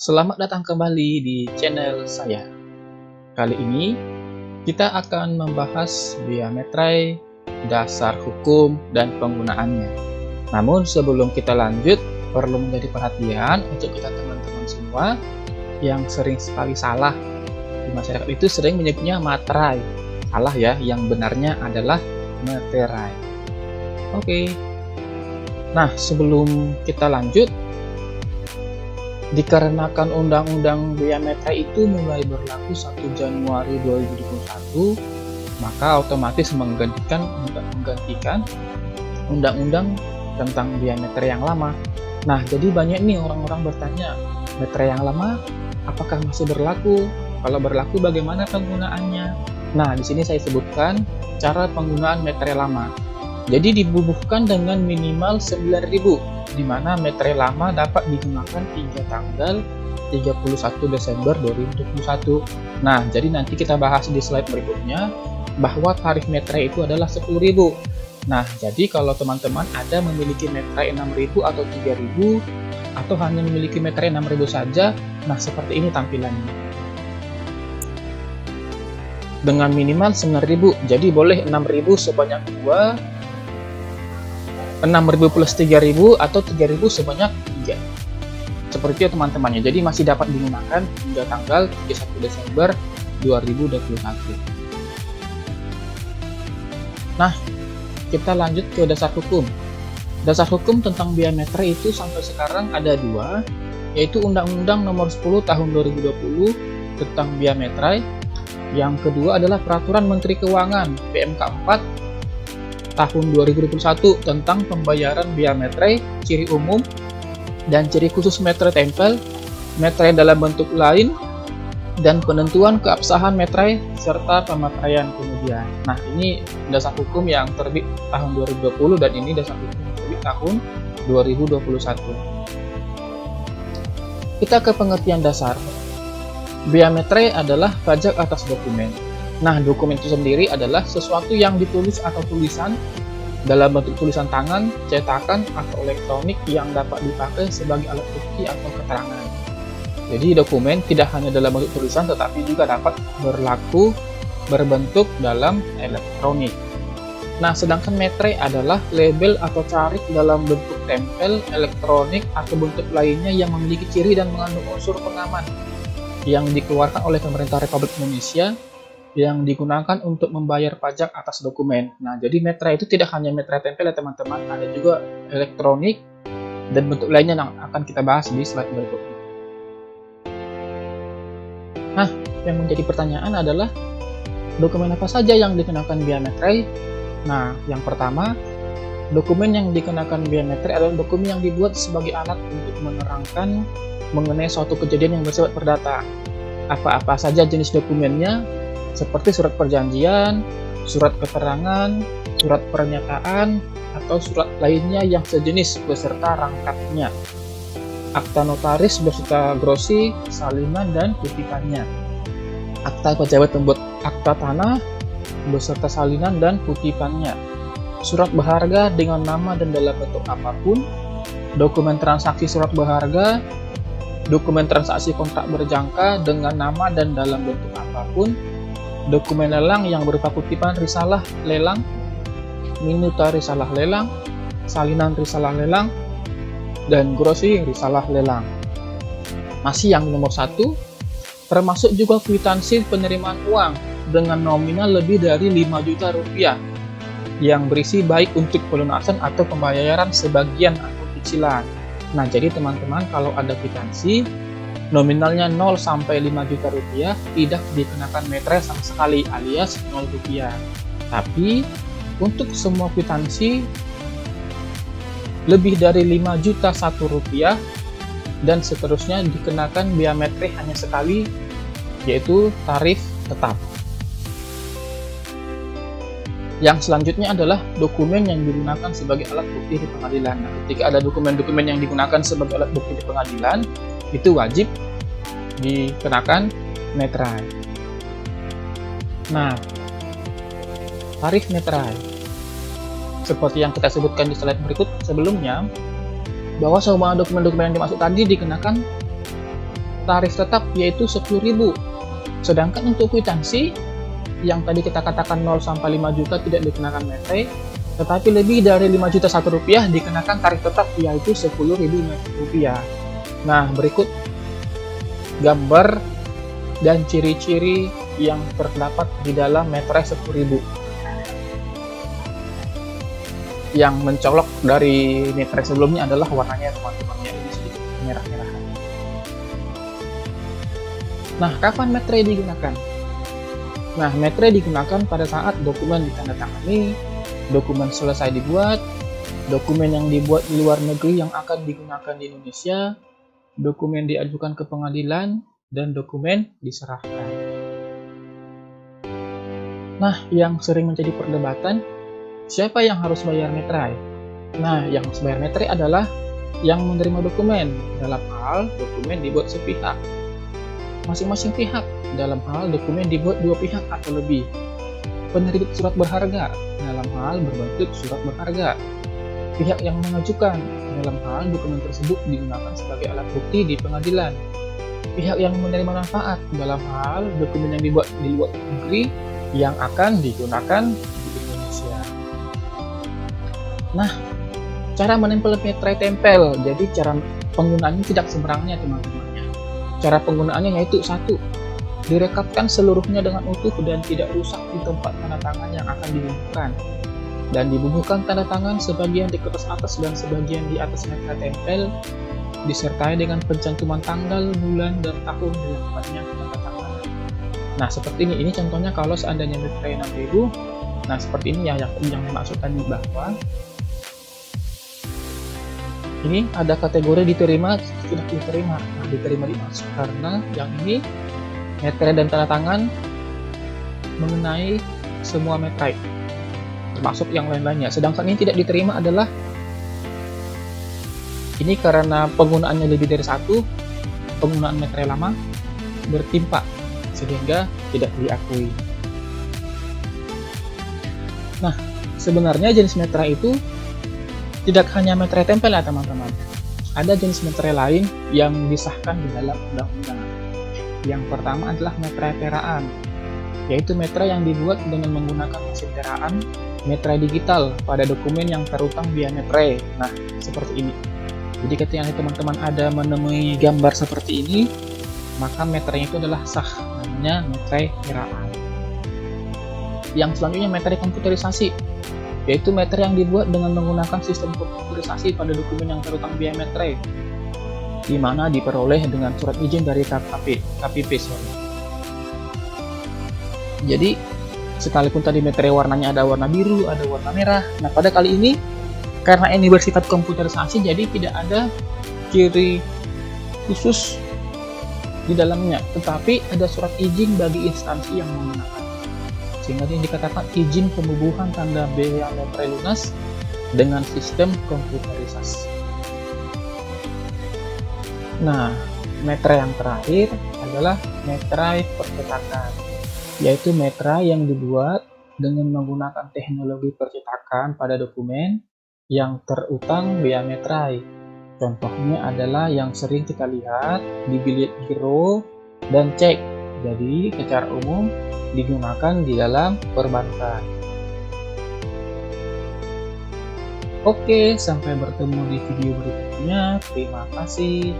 Selamat datang kembali di channel saya. Kali ini kita akan membahas Via Metre, dasar hukum dan penggunaannya. Namun sebelum kita lanjut, perlu menjadi perhatian untuk kita teman-teman semua yang sering sekali salah. Di masyarakat itu sering menyebutnya materai. Salah ya, yang benarnya adalah meterai. Oke. Nah, sebelum kita lanjut, dikarenakan Undang-Undang Via Metre itu mulai berlaku 1 Januari 2021, maka otomatis menggantikan Undang-Undang tentang Via Metre yang lama. Nah, jadi banyak nih orang-orang bertanya, metre yang lama apakah masih berlaku? Kalau berlaku, bagaimana penggunaannya? Nah, di sini saya sebutkan cara penggunaan metre lama. Jadi dibubuhkan dengan minimal 9.000, di mana metre lama dapat digunakan hingga tanggal 31 Desember 2021. Nah, jadi nanti kita bahas di slide berikutnya bahwa tarif metre itu adalah 10.000. Nah, jadi kalau teman-teman ada memiliki metre 6.000 atau 3.000 atau hanya memiliki metre 6.000 saja, nah seperti ini tampilannya. Dengan minimal 9.000, jadi boleh 6.000 sebanyak 2, 6.000 plus 3.000 atau 3.000 sebanyak 3. Seperti itu teman-temannya. Jadi masih dapat digunakan hingga tanggal 31 Desember 2021. Nah, kita lanjut ke dasar hukum. Dasar hukum tentang Via Metre itu sampai sekarang ada 2, yaitu Undang-Undang Nomor 10 Tahun 2020 tentang Via Metre. Yang kedua adalah Peraturan Menteri Keuangan PMK 4 Tahun 2021 tentang pembayaran Via Metre, ciri umum dan ciri khusus metre tempel, metre dalam bentuk lain, dan penentuan keabsahan metre serta pemataian kemudian. Nah, ini dasar hukum yang terbit tahun 2020 dan ini dasar hukum yang terbit tahun 2021. Kita ke pengertian dasar. Via Metre adalah pajak atas dokumen. Nah, dokumen itu sendiri adalah sesuatu yang ditulis atau tulisan dalam bentuk tulisan tangan, cetakan, atau elektronik yang dapat dipakai sebagai alat bukti atau keterangan. Jadi dokumen tidak hanya dalam bentuk tulisan tetapi juga dapat berbentuk dalam elektronik. Nah, sedangkan metre adalah label atau carik dalam bentuk tempel, elektronik, atau bentuk lainnya yang memiliki ciri dan mengandung unsur pengaman yang dikeluarkan oleh pemerintah Republik Indonesia yang digunakan untuk membayar pajak atas dokumen. Nah, jadi metre itu tidak hanya metre tempel ya teman-teman, ada juga elektronik dan bentuk lainnya yang akan kita bahas di slide berikutnya. Nah, yang menjadi pertanyaan adalah dokumen apa saja yang dikenakan Via Metre? Nah, yang pertama, dokumen yang dikenakan Via Metre adalah dokumen yang dibuat sebagai alat untuk menerangkan mengenai suatu kejadian yang bersifat perdata. Apa-apa saja jenis dokumennya, seperti surat perjanjian, surat keterangan, surat pernyataan, atau surat lainnya yang sejenis beserta rangkapnya, akta notaris beserta grosi, salinan, dan kutipannya, akta pejabat pembuat akta tanah beserta salinan dan kutipannya, surat berharga dengan nama dan dalam bentuk apapun, dokumen transaksi surat berharga, dokumen transaksi kontrak berjangka dengan nama dan dalam bentuk apapun, dokumen lelang yang berupa kutipan risalah lelang, minuta risalah lelang, salinan risalah lelang, dan grosi risalah lelang. Masih yang nomor 1, termasuk juga kwitansi penerimaan uang dengan nominal lebih dari 5 juta rupiah yang berisi baik untuk pelunasan atau pembayaran sebagian atau cicilan. Nah, jadi teman-teman kalau ada kwitansi nominalnya 0 sampai 5 juta rupiah tidak dikenakan metre sama sekali alias 0 rupiah. Tapi untuk semua kwitansi lebih dari 5 juta 1 rupiah dan seterusnya dikenakan Via Metre hanya sekali, yaitu tarif tetap. Yang selanjutnya adalah dokumen yang digunakan sebagai alat bukti di pengadilan. Nah, ketika ada dokumen-dokumen yang digunakan sebagai alat bukti di pengadilan, itu wajib dikenakan metre. Nah, tarif metre seperti yang kita sebutkan di slide berikut sebelumnya, bahwa semua dokumen-dokumen yang dimaksud tadi dikenakan tarif tetap yaitu 10.000. Sedangkan untuk kwitansi yang tadi kita katakan 0 sampai 5 juta tidak dikenakan metre, tetapi lebih dari 5 juta Rp1 dikenakan tarif tetap yaitu Rp10.000. Nah, berikut gambar dan ciri-ciri yang terdapat di dalam metre 10.000. Yang mencolok dari metre sebelumnya adalah warnanya teman-teman, ya, ini sedikit merah-merah. Nah, kapan metre digunakan? Nah, metre digunakan pada saat dokumen ditandatangani, dokumen selesai dibuat, dokumen yang dibuat di luar negeri yang akan digunakan di Indonesia, dokumen diajukan ke pengadilan, dan dokumen diserahkan. Nah, yang sering menjadi perdebatan, siapa yang harus bayar metre? Nah, yang harus bayar metre adalah yang menerima dokumen, dalam hal dokumen dibuat sepihak. Masing-masing pihak, dalam hal dokumen dibuat dua pihak atau lebih. Penerbit surat berharga, dalam hal berbentuk surat berharga. Pihak yang mengajukan, dalam hal dokumen tersebut digunakan sebagai alat bukti di pengadilan. Pihak yang menerima manfaat, dalam hal dokumen yang dibuat di luar negeri yang akan digunakan di Indonesia. Nah, cara menempel metre tempel, jadi cara penggunaannya tidak sembarangan, teman-teman. Cara penggunaannya yaitu 1. Direkatkan seluruhnya dengan utuh dan tidak rusak di tempat tanda tangan yang akan dibubuhkan. Dan dibubuhkan tanda tangan sebagian di kertas atas dan sebagian di atas metre tempel, disertai dengan pencantuman tanggal, bulan, dan tahun dilakukannya tanda tangan. Nah, seperti ini contohnya kalau seandainya metre 6.000. Nah, seperti ini ya yang dimaksudkan bahwa ini ada kategori diterima, tidak diterima. Nah, diterima dimaksud karena yang ini metre dan tanda tangan mengenai semua metre, termasuk yang lain-lainnya. Sedangkan ini tidak diterima adalah ini karena penggunaannya lebih dari 1, penggunaan metre lama bertimpa sehingga tidak diakui. Nah, sebenarnya jenis metre itu tidak hanya metre tempel ya teman-teman. Ada jenis metre lain yang disahkan di dalam undang-undang. Yang pertama adalah metre teraan, yaitu metre yang dibuat dengan menggunakan mesin teraan, metre digital pada dokumen yang terutang via metre. Nah, seperti ini. Jadi ketika teman-teman ada menemui gambar seperti ini, maka metrenya itu adalah sah, namanya metre teraan. Yang selanjutnya metre komputerisasi, yaitu metre yang dibuat dengan menggunakan sistem komputerisasi pada dokumen yang terutang via metre, di mana diperoleh dengan surat izin dari KPP. Jadi, sekalipun tadi metre warnanya ada warna biru, ada warna merah, nah pada kali ini, karena ini bersifat komputerisasi, jadi tidak ada ciri khusus di dalamnya, tetapi ada surat izin bagi instansi yang menggunakan. Sehingga ini dikatakan izin pembubuhan tanda biaya metre lunas dengan sistem komputerisasi. Nah, metre yang terakhir adalah metre percetakan, yaitu metre yang dibuat dengan menggunakan teknologi percetakan pada dokumen yang terutang via metre. Contohnya adalah yang sering kita lihat di bilet giro dan cek. Jadi, secara umum digunakan di dalam perbankan. Oke, sampai bertemu di video berikutnya. Terima kasih.